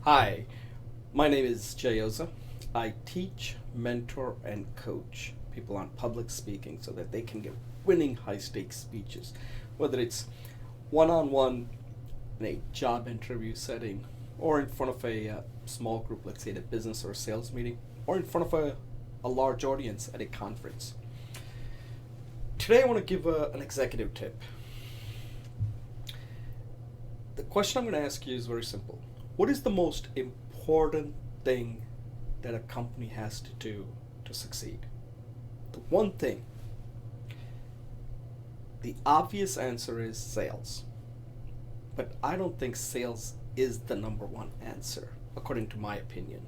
Hi, my name is Jay Oza. I teach, mentor, and coach people on public speaking so that they can get winning high stakes speeches, whether it's one on one in a job interview setting, or in front of a small group, let's say at a business or a sales meeting, or in front of a large audience at a conference. Today, I want to give an executive tip. The question I'm going to ask you is very simple. What is the most important thing that a company has to do to succeed? The one thing. The obvious answer is sales. But I don't think sales is the number one answer, according to my opinion.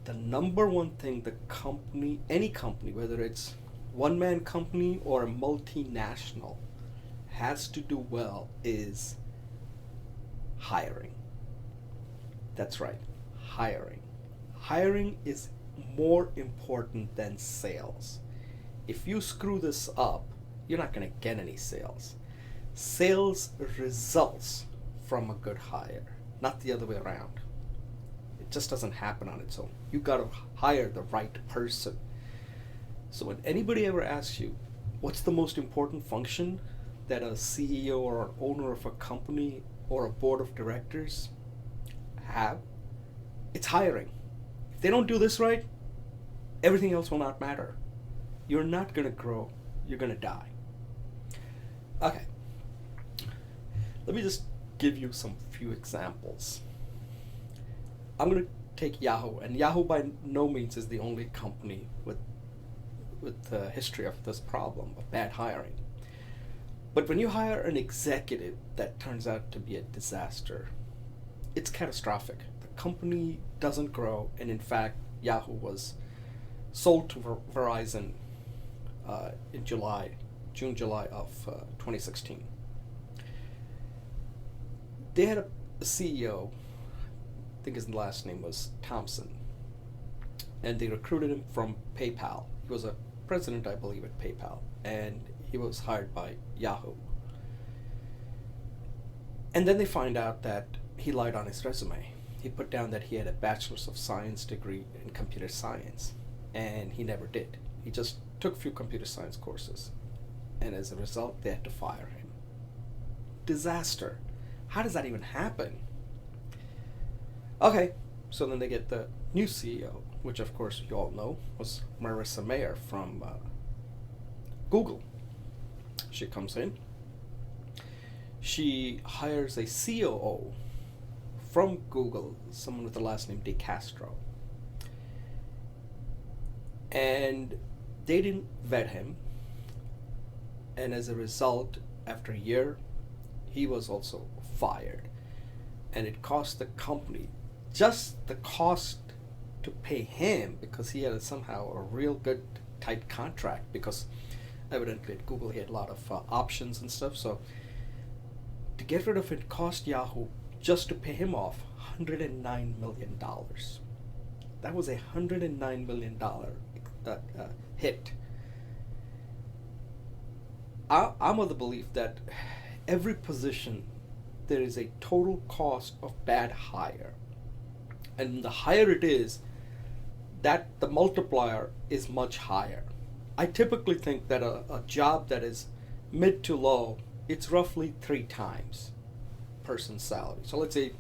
The number one thing the company, any company, whether it's one-man company or a multinational, has to do well is hiring. That's right, hiring. Hiring is more important than sales. If you screw this up, you're not going to get any sales. Sales results from a good hire, not the other way around. It just doesn't happen on its own. You got to hire the right person. So when anybody ever asks you, what's the most important function that a CEO or an owner of a company or a board of directors have, it's hiring. If they don't do this right, everything else will not matter. You're not going to grow, you're going to die. Okay, let me just give you some few examples. I'm going to take Yahoo, and Yahoo by no means is the only company with the history of this problem of bad hiring. But when you hire an executive that turns out to be a disaster, it's catastrophic. The company doesn't grow, and in fact, Yahoo was sold to Verizon in June, July of 2016. They had a CEO, I think his last name was Thompson, and they recruited him from PayPal. He was a president, I believe, at PayPal, and he was hired by Yahoo. And then they find out that he lied on his resume. He put down that he had a bachelor's of science degree in computer science, and he never did. He just took a few computer science courses, and as a result, they had to fire him. Disaster. How does that even happen? Okay, so then they get the new CEO, which of course you all know was Marissa Mayer from Google. She comes in. She hires a COO from Google, someone with the last name DeCastro. And they didn't vet him. And as a result, after a year, he was also fired. And it cost the company just the cost to pay him, because he had somehow a real good tight contract, because evidently at Google he had a lot of options and stuff. So to get rid of it cost Yahoo, just to pay him off, $109 million. That was a $109 million hit. I'm of the belief that every position there is a total cost of bad hire. And the higher it is, that the multiplier is much higher. I typically think that a job that is mid to low, it's roughly 3 times person's salary. So let's say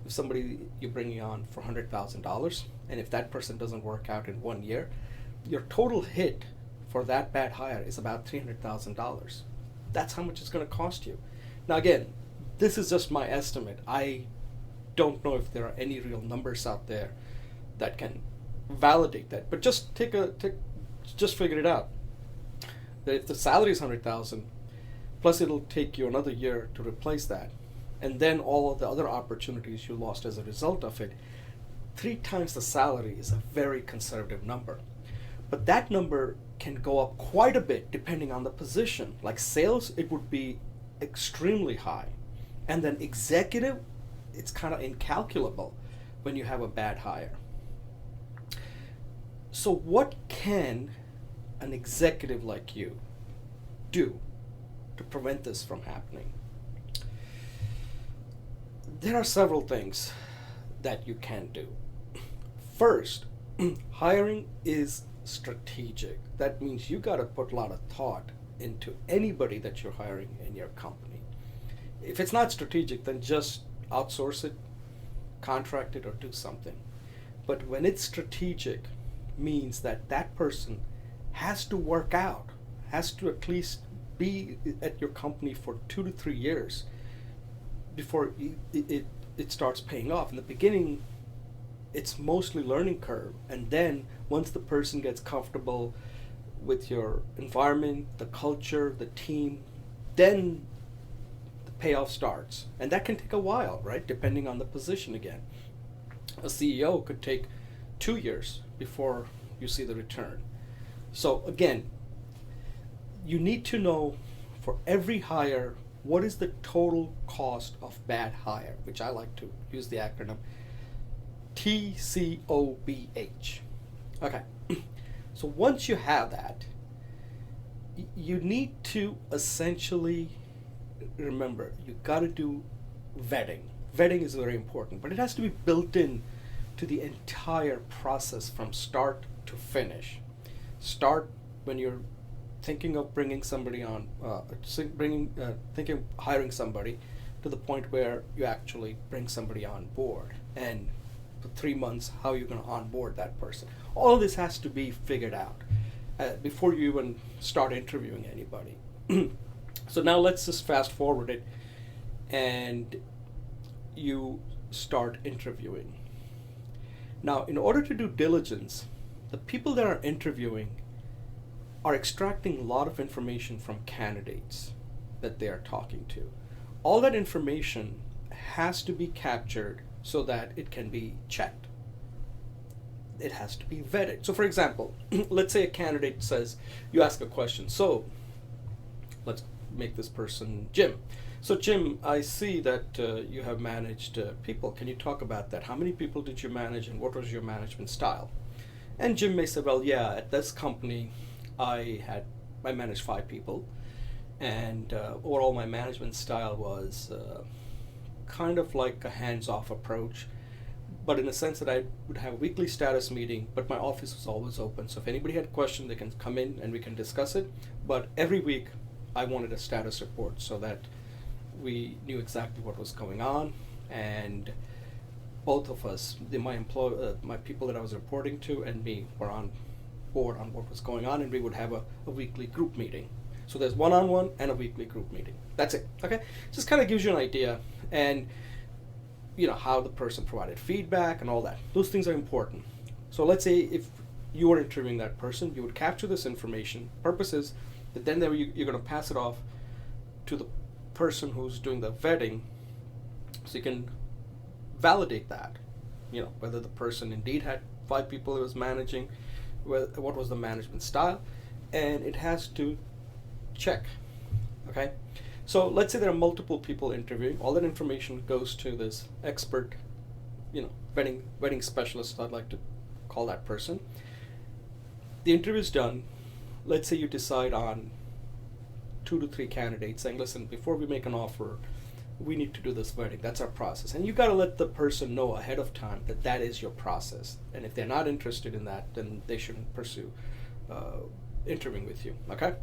if somebody you're bringing on for $100,000, and if that person doesn't work out in 1 year, your total hit for that bad hire is about $300,000. That's how much it's going to cost you. Now again, this is just my estimate. I don't know if there are any real numbers out there that can validate that. But just just figure it out. That if the salary is 100,000, plus it'll take you another year to replace that, and then all of the other opportunities you lost as a result of it, 3 times the salary is a very conservative number. But that number can go up quite a bit depending on the position. Like sales, it would be extremely high. And then executive, it's kind of incalculable when you have a bad hire. So what can an executive like you do to prevent this from happening? There are several things. that you can do. First, hiring is strategic. That means you got to put a lot of thought into anybody that you're hiring in your company. If it's not strategic, then just outsource it, contract it, or do something. But when it's strategic, means that that person has to work out, has to at least be at your company for 2 to 3 years before it starts paying off. In the beginning, it's mostly learning curve, and then once the person gets comfortable with your environment, the culture, the team, then the payoff starts. And that can take a while, right? Depending on the position again. A CEO could take 2 years before you see the return. So again, you need to know for every hire, what is the total cost of bad hire, which I like to use the acronym TCOBH. Okay, so once you have that, you need to essentially remember, you got to do vetting. Vetting is very important, but it has to be built in to the entire process from start to finish. Start when you're thinking of bringing somebody on, thinking of hiring somebody, to the point where you actually bring somebody on board, and for 3 months how you're going to onboard that person. All of this has to be figured out before you even start interviewing anybody. So now let's just fast forward it, and you start interviewing. Now, in order to do diligence, the people that are interviewing are extracting a lot of information from candidates that they are talking to. All that information has to be captured so that it can be checked. It has to be vetted. So for example, let's say a candidate says, you ask a question. So let's make this person Jim. So Jim, I see that you have managed people. Can you talk about that? How many people did you manage, and what was your management style? And Jim may say, well, yeah, at this company, I managed 5 people, and overall my management style was kind of like a hands-off approach, but in the sense that I would have a weekly status meeting, but my office was always open. So if anybody had a question, they can come in and we can discuss it. But every week, I wanted a status report so that we knew exactly what was going on, and both of us, my people that I was reporting to and me, were on board on what was going on, and we would have a weekly group meeting. So there's one-on-one and a weekly group meeting. That's it. Okay, just kind of gives you an idea, and how the person provided feedback and all that. Those things are important. So let's say if you were interviewing that person, you would capture this information. Purpose is that then you're going to pass it off to the person who's doing the vetting, so you can validate that, whether the person indeed had 5 people he was managing, what was the management style, and it has to check. Okay, so let's say there are multiple people interviewing. All that information goes to this expert, vetting specialist, I'd like to call that person. The interview is done. Let's say you decide on 2 to 3 candidates, saying, listen, before we make an offer, we need to do this vetting. That's our process. And you got to let the person know ahead of time that that is your process. And if they're not interested in that, then they shouldn't pursue interviewing with you. Okay?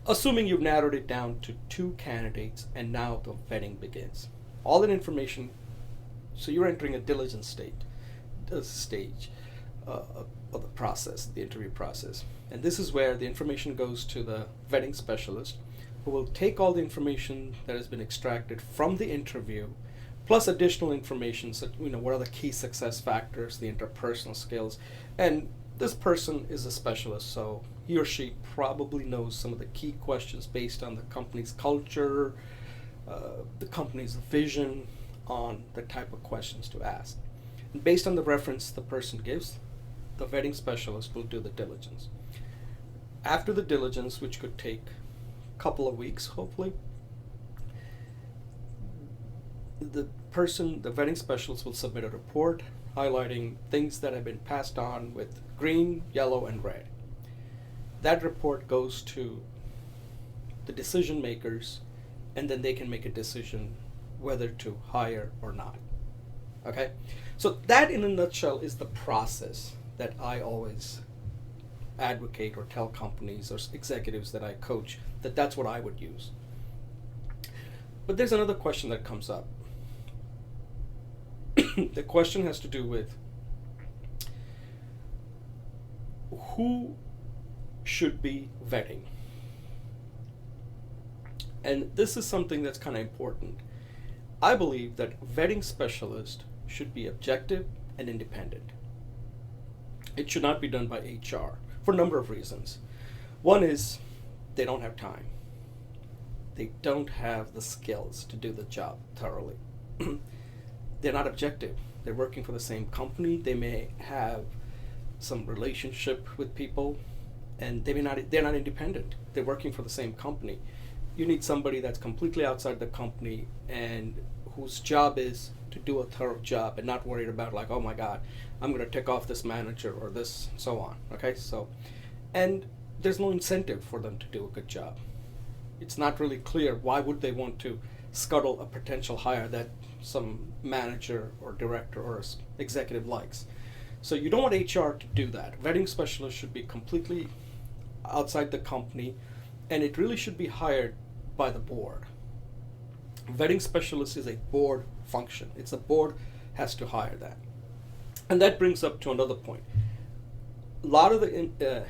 Assuming you've narrowed it down to 2 candidates, and now the vetting begins. All that information, so you're entering a diligence stage of the process, the interview process. And this is where the information goes to the vetting specialist, who will take all the information that has been extracted from the interview, plus additional information, so what are the key success factors, the interpersonal skills. And this person is a specialist, so he or she probably knows some of the key questions based on the company's culture, the company's vision, on the type of questions to ask. And based on the reference the person gives, the vetting specialist will do the diligence. After the diligence, which could take a couple of weeks, hopefully, the vetting specialist will submit a report highlighting things that have been passed on with green, yellow, and red. That report goes to the decision makers, and then they can make a decision whether to hire or not. Okay? So that in a nutshell is the process that I always advocate or tell companies or executives that I coach that that's what I would use. But there's another question that comes up. The question has to do with who should be vetting. And this is something that's kind of important. I believe that vetting specialist should be objective and independent. It should not be done by HR for a number of reasons. One is they don't have time. They don't have the skills to do the job thoroughly. They're not objective. They're working for the same company. They may have some relationship with people, and they're not independent. They're working for the same company. You need somebody that's completely outside the company and whose job is to do a thorough job and not worried about like, oh my God, I'm going to tick off this manager or this, so on. Okay, so, and there's no incentive for them to do a good job. It's not really clear why would they want to scuttle a potential hire that some manager or director or executive likes. So you don't want HR to do that. Vetting specialists should be completely outside the company, and it really should be hired by the board. Vetting specialist is a board function. It's the board has to hire that. And that brings up to another point. A lot of the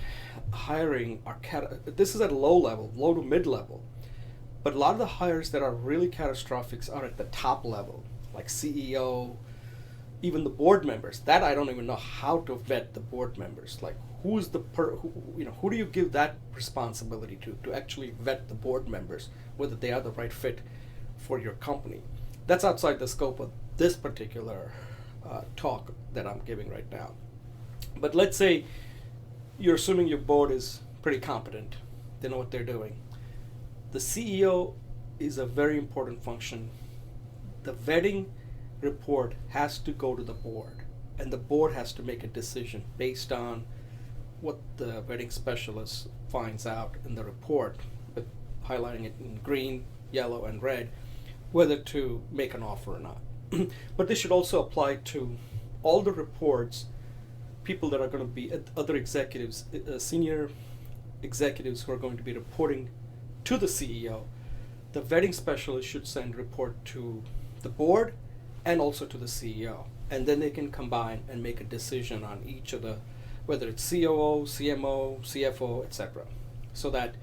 hiring are this is at low level, low to mid level, but a lot of the hires that are really catastrophic are at the top level, like CEO, even the board members. That I don't even know how to vet the board members. Like who's the who do you give that responsibility to actually vet the board members, whether they are the right fit for your company? That's outside the scope of this particular talk that I'm giving right now. But let's say you're assuming your board is pretty competent. They know what they're doing. The CEO is a very important function. The vetting report has to go to the board, and the board has to make a decision based on what the vetting specialist finds out in the report, with highlighting it in green, yellow, and red, whether to make an offer or not. But this should also apply to all the reports, people that are going to be other executives, senior executives who are going to be reporting to the CEO. The vetting specialist should send report to the board and also to the CEO, and then they can combine and make a decision on each of the, whether it's COO, CMO, CFO, etc., so that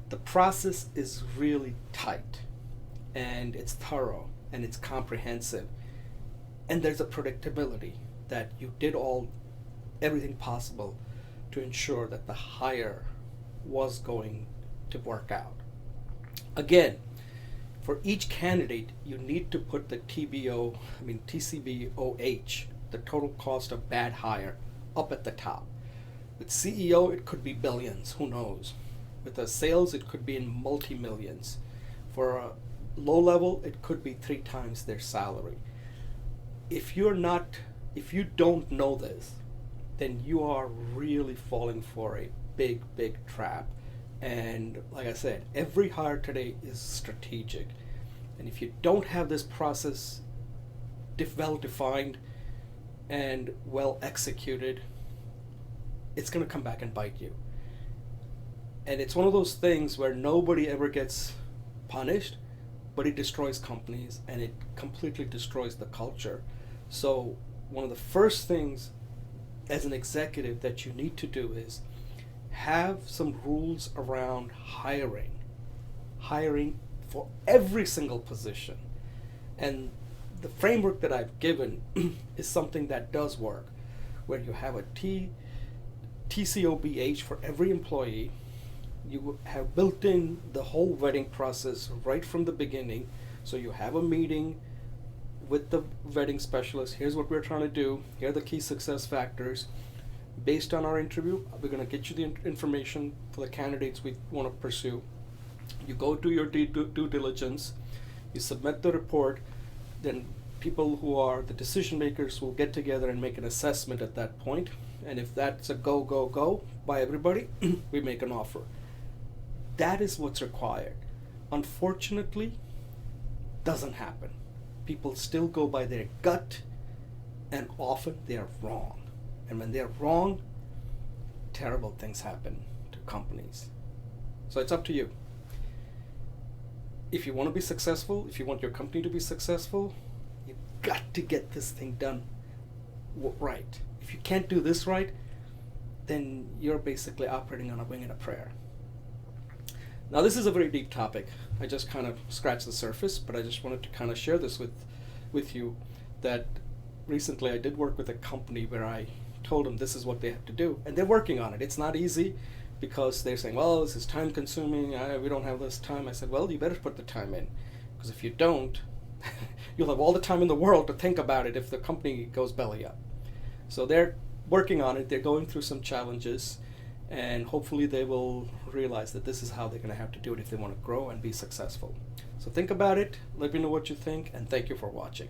the process is really tight and it's thorough and it's comprehensive, and there's a predictability that you did everything possible to ensure that the hire was going to work out. Again, for each candidate, you need to put the TCOBH, the total cost of bad hire, up at the top. With CEO, it could be billions, who knows. With the sales, it could be in multi-millions. For a low level, it could be 3 times their salary. If you don't know this, then you are really falling for a big, big trap. And like I said, every hire today is strategic. And if you don't have this process well defined and well executed, it's going to come back and bite you. And it's one of those things where nobody ever gets punished, but it destroys companies and it completely destroys the culture. So one of the first things as an executive that you need to do is have some rules around hiring for every single position. And the framework that I've given is something that does work, where you have a TCOBH for every employee. You have built in the whole vetting process right from the beginning. So you have a meeting with the vetting specialist. Here's what we're trying to do. Here are the key success factors. Based on our interview, we're going to get you the information for the candidates we want to pursue. You go do your due diligence. You submit the report. Then people who are the decision makers will get together and make an assessment at that point. And if that's a go by everybody, we make an offer. That is what's required. Unfortunately, doesn't happen. People still go by their gut And often they are wrong. And when they're wrong, terrible things happen to companies. So it's up to you. If you want to be successful, if you want your company to be successful, you've got to get this thing done right. If you can't do this right, then you're basically operating on a wing and a prayer. Now, this is a very deep topic. I just kind of scratched the surface, but I just wanted to kind of share this with you, that recently I did work with a company where I told them this is what they have to do, and they're working on it. It's not easy because they're saying, well, this is time consuming, we don't have this time. I said, well, you better put the time in, because if you don't, you'll have all the time in the world to think about it if the company goes belly up. So they're working on it, they're going through some challenges, and hopefully they will realize that this is how they're going to have to do it if they want to grow and be successful. So think about it, let me know what you think, and thank you for watching.